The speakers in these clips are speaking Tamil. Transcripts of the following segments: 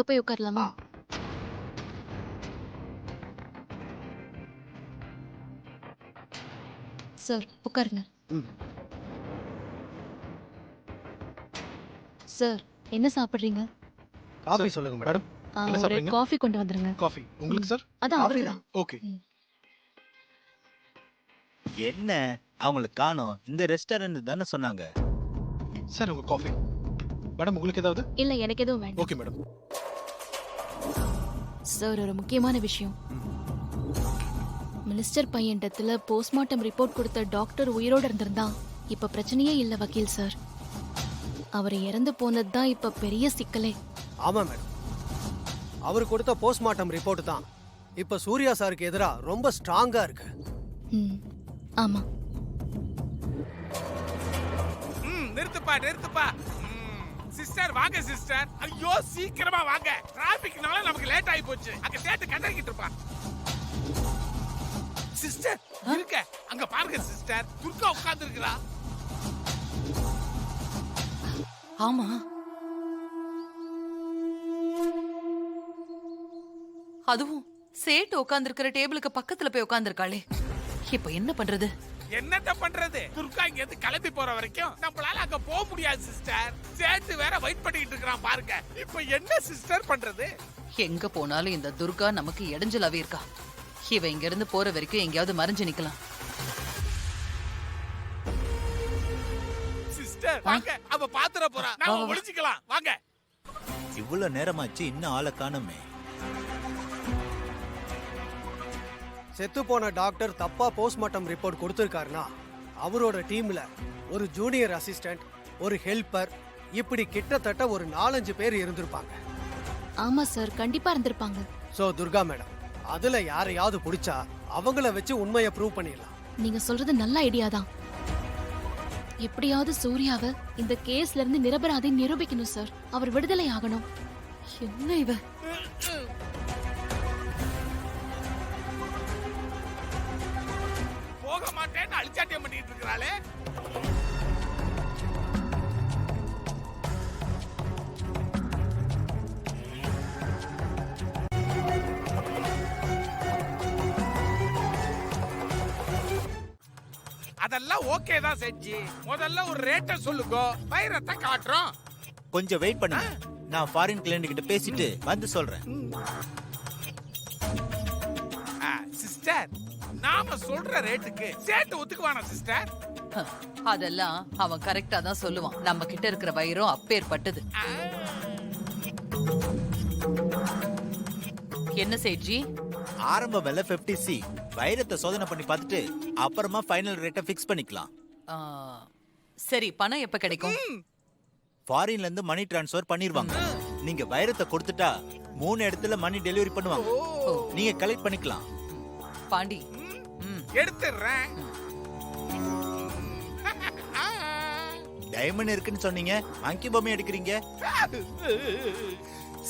போய் உட்காரலாமா? சார் உட்காருங்க. சார் என்ன சாப்பிடுறீங்க? காஃபி சொல்லுங்க மேடம். என்ன ஒரு சாப்பிடுறீங்க? காஃபி கொண்டு வந்துருங்க. காஃபி உங்களுக்கு சார்? அதான் அவர்தான். ஓகே. என்ன அவங்கள காணோம்? இந்த ரெஸ்டாரண்ட் தானே சொன்னாங்க. சார் உங்க காஃபி. மேடம் உங்களுக்கு ஏதாவது? இல்ல எனக்கு எதுவும் வேண்டாம். Okay madam. சார் ஒரு முக்கியமான விஷயம். மினிஸ்டர் பையன்டத்துல போஸ்ட்மார்ட்டம் ரிப்போர்ட் கொடுத்த டாக்டர் உயிரோட இருந்திருந்தா இப்ப பிரச்சனையே இல்ல வக்கீல் சார். அவர் இறந்து போனதுதான் இப்ப பெரிய சிக்கலே. ஆமா மேடம், அவர் கொடுத்த போஸ்ட்மார்ட்டம் ரிப்போர்ட் தான் இப்ப சூர்யா சாருக்கு எதிரா ரொம்ப ஸ்ட்ராங்கா இருக்கு. ஆமா. நிறுத்துப்பா. சிஸ்டர் வாங்க சிஸ்டர். ஐயோ சீக்கிரமா வாங்க, டிராபிக்னால நமக்கு லேட் ஆகி போச்சு. அங்க சேட்டு கண்டறிக்கிட்டு இருப்பா. சிஸ்டர் இருக்க அங்க பாருங்க சிஸ்டர், துர்கா உட்கார்ந்து இருக்கா. ஆமா, அதுவும் சேட்டு உட்கார்ந்து இருக்கிற டேபிளுக்கு பக்கத்துல போய் உட்கார்ந்துருக்காளே. இப்ப என்ன பண்றது? என்னத்த பண்றது? துர்கா இங்க இருந்து கிளம்பி போற வரைக்கும் நம்மளால அங்க போக முடியாது சிஸ்டர். சேட்டு வேற வெயிட் பண்ணிட்டு இருக்கான் பாருங்க. இப்ப என்ன சிஸ்டர் பண்றது? எங்க போனாலும் இந்த துர்கா நமக்கு இடைஞ்சலாவே இருக்கா. இவ இங்க இருந்து போற வரைக்கும் எங்கேயாவது மறைஞ்சு நிக்கலாம். சிஸ்டர் வாங்க, அவ பாத்துற போறா. நாம ஒளிஞ்சிக்கலாம் வாங்க. இவ்வளவு நேரமாச்சு இன்னும் ஆளை காணுமே. செத்து போன டாக்டர் தப்பா போஸ்ட்மார்ட்டம் ரிப்போர்ட் கொடுத்திருக்காருன்னா அவரோட டீம்ல ஒரு ஜூனியர் அசிஸ்டன்ட், ஒரு ஹெல்ப்பர், இப்படி கிட்டத்தட்ட ஒரு 4-5 பேர் இருந்திருப்பாங்க. ஆமா சார், கண்டிப்பா இருந்திருப்பாங்க. சோ துர்கா மேடம், அதுல யாரையாவது பிடிச்சா அவங்கள வச்சு உண்மையை ப்ரூவ் பண்ணிடலாம். நீங்க சொல்றது நல்ல ஐடியா தான். எப்படியாவது சூர்யாவை இந்த கேஸ்ல இருந்து நிரபராதி நிரூபிக்கணும் சார். அவர் விடுதலை ஆகணும். என்ன இவ? போக மாட்டேன்னு அழிச்சாட்டியம் பண்ணிட்டு இருக்கிறாளே. அதெல்லாம் ஓகே தான் செஞ்சு. முதல்ல ஒரு ரேட்ட சொல்லுங்க, வைரத்தை காட்டுறோம். கொஞ்சம் வெயிட் பண்ணுங்க, நான் ஃபாரின் கிளையண்ட் கிட்ட பேசிட்டு வந்து சொல்றேன். சிஸ்டர், நாம சொல்ற ரேட்டுக்கு சேட்டு ஒத்துக்குவானா சிஸ்டர்? அதெல்லாம் அவன் கரெக்டா தான் சொல்லுவான். நம்ம கிட்ட இருக்கிற வைரம் அப்பேற்பட்டது. என்ன சேட்ஜி? ஆரம்ப விலை 50C. வைரத்தை சோதனை பண்ணி பார்த்துட்டு அப்புறமா ஃபைனல் ரேட்டை ஃபிக்ஸ் பண்ணிக்கலாம். சரி, பணம் எப்ப கிடைக்கும்? ஃபாரின்ல இருந்து மணி டிரான்ஸ்ஃபர் பண்ணிடுவாங்க. நீங்க வைரத்தை கொடுத்துட்டா 3 இடத்துல மணி டெலிவரி பண்ணுவாங்க. நீங்க கலெக்ட் பண்ணிக்கலாம். பாண்டி எடுத்துறேன். டைமண்ட் இருக்குன்னு சொன்னீங்க, மங்கி பொம்மை எடுக்கிறீங்க.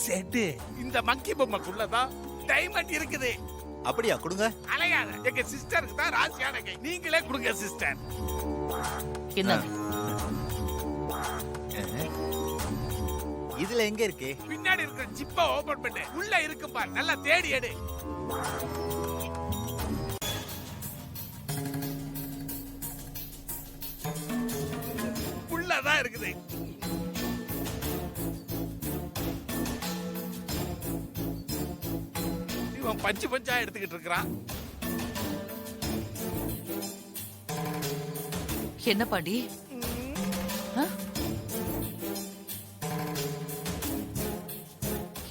சேட்டு, இந்த மங்கி பொம்மைக்குள்ளதான் டைமண்ட் இருக்குது. அப்படியா? கொடுங்க. அலையாத, எங்க சிஸ்டருக்கு தான் ராசியான கை. நீங்களே கொடுங்க சிஸ்டர். என்ன இதுல எங்க இருக்கு? பின்னாடி இருக்கிற ஜிப்பை ஓபன் பண்ணு. உள்ள இருக்கு பார், நல்லா தேடி எடு. உள்ளதான் இருக்குது. இவன் பஞ்சு பஞ்சா எடுத்துக்கிட்டு இருக்கிறான். என்ன பாண்டி?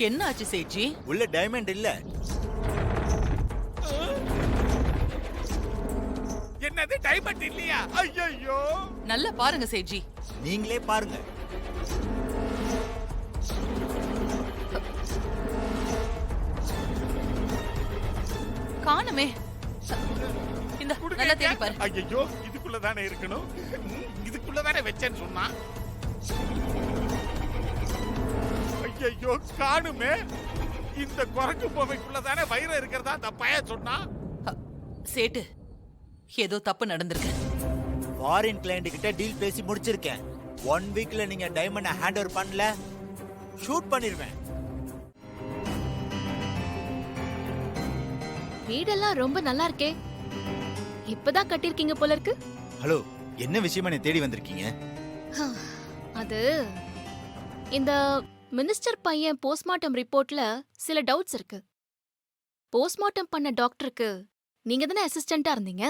என்ன ஆச்சு சேட்ஜி? உள்ள டைமண்ட் இல்ல. என்னது டைமண்ட் இல்லையா? ஐயோ, நல்லா பாருங்க சேட்ஜி. நீங்களே பாருங்க. காணுமே. இந்த நல்லா தேடி பாரு. ஐயோ, இதுக்குள்ளதானே இருக்கணும். இதுக்குள்ளதானே வெச்சேன்னு சொன்னா. ஐயோ, காணுமே. இந்த குரங்கு பொம்மைக்குள்ளதானே வைரம் இருக்கிறதா அந்த பையன் சொன்னா. சேட்டு, ஏதோ தப்பு நடந்திருக்கு. ஃபாரின் கிளையண்ட் கிட்ட டீல் பேசி முடிச்சிருக்கேன். 1 வீக்ல நீங்க டைமண்ட் ஹேண்ட் ஓவர் பண்ணல, ஷூட் பண்ணிருவேன். வீடெல்லாம் ரொம்ப நல்லா இருக்கே. இப்பதான் கட்டிருக்கீங்க போல இருக்கு. ஹலோ, என்ன விஷயமா என்னை தேடி வந்திருக்கீங்க? அது இந்த மினிஸ்டர் பையன் போஸ்ட்மார்ட்டம் ரிப்போர்ட்ல சில டவுட்ஸ் இருக்கு. போஸ்ட்மார்ட்டம் பண்ண டாக்டருக்கு நீங்க தானே அசிஸ்டண்டா இருந்தீங்க?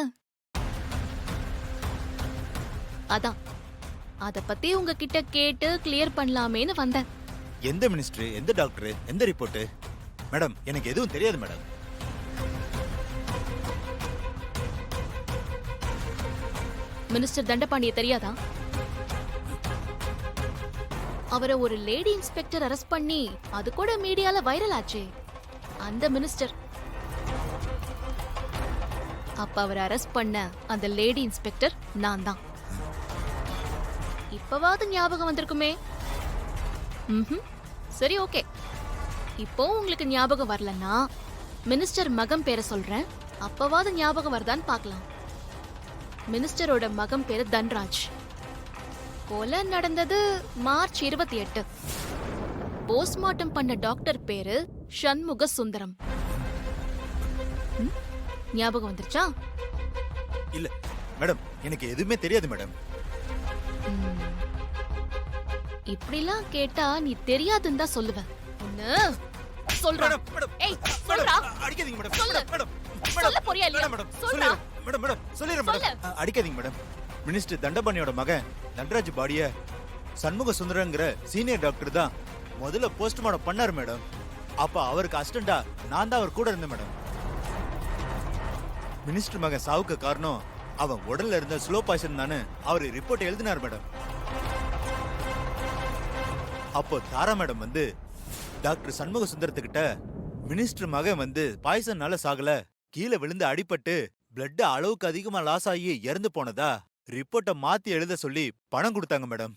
அதான் அத பத்தி உங்ககிட்ட கேட்டு கிளியர் பண்ணலாமேன்னு வந்தேன். எந்த மினிஸ்டர், எந்த டாக்டர், எந்த ரிப்போர்ட்? மேடம், எனக்கு எதுவும் தெரியாது மேடம். மினிஸ்டர் தண்டபாண்டிய தெரியாதா? அவரை ஒரு லேடி இன்ஸ்பெக்டர் அரெஸ்ட் பண்ணி அது கூட மீடியால வைரல் ஆச்சே, அந்த மினிஸ்டர். அப்ப அவரை அரெஸ்ட் பண்ண அந்த லேடி இன்ஸ்பெக்டர் நான் தான். இப்பவாவது ஞாபகம் வந்திருக்குமே. சரி, ஓகே. இப்போ உங்களுக்கு ஞாபகம் வரலன்னா மினிஸ்டர் மகன் பேரை சொல்றேன், அப்பவாவது ஞாபகம் வருதான்னு பார்க்கலாம். மினிஸ்டரோட மகன் பேரு தன்ராஜ். கொலை நடந்தது மார்ச் 28. போஸ்ட்மார்ட்டம் பண்ண டாக்டர் பேரு சண்முக சுந்தரம். ஞாபகம் வந்துருச்சா? இல்ல மேடம், எனக்கு எதுவுமே தெரியாது மேடம். இப்படிலாம் கேட்டா நீ தெரியாதுன்னு தான் சொல்லுவேன். ஒண்ணு சொல்றா. மேடம், மேடம், ஏய், சொல்றா. அடிக்காதீங்க மேடம். சொல்லு. மேடம், சொல்ல போறியா இல்லையா? மேடம், சொல்றா. மேடம், மேடம், சொல்லிடுறேன் மேடம். அடிக்காதீங்க மேடம். மினிஸ்டர் தண்டபாணியோட மகன் தண்டராஜ் பாடிய சண்முக சுந்தரங்கிற சீனியர் டாக்டர் தான் முதல்ல போஸ்ட்மார்ட்டம் பண்ணாரு மேடம். அப்ப அவருக்கு அசிஸ்டண்டா நான் தான் அவர் கூட இருந்தேன் மேடம். மினிஸ்டர் மகன் சாவுக்கு காரணம் அவன் உடல்ல இருந்த ஸ்லோ பாய்சன் தானே அவர் ரிப்போர்ட் எழுதினார் மேடம். அப்போ தாரா மேடம் வந்து டாக்டர் சண்முக சுந்தரத்துக்கிட்ட மினிஸ்டர் மகன் வந்து பாய்சன்னால சாகல, கீழே விழுந்து அடிபட்டு பிளட் அளவுக்கு அதிகமா லாஸ் ஆகி இறந்து போனதா ரிப்போர்ட்டை மாத்தி எழுத சொல்லி பணம் கொடுத்தாங்க மேடம்.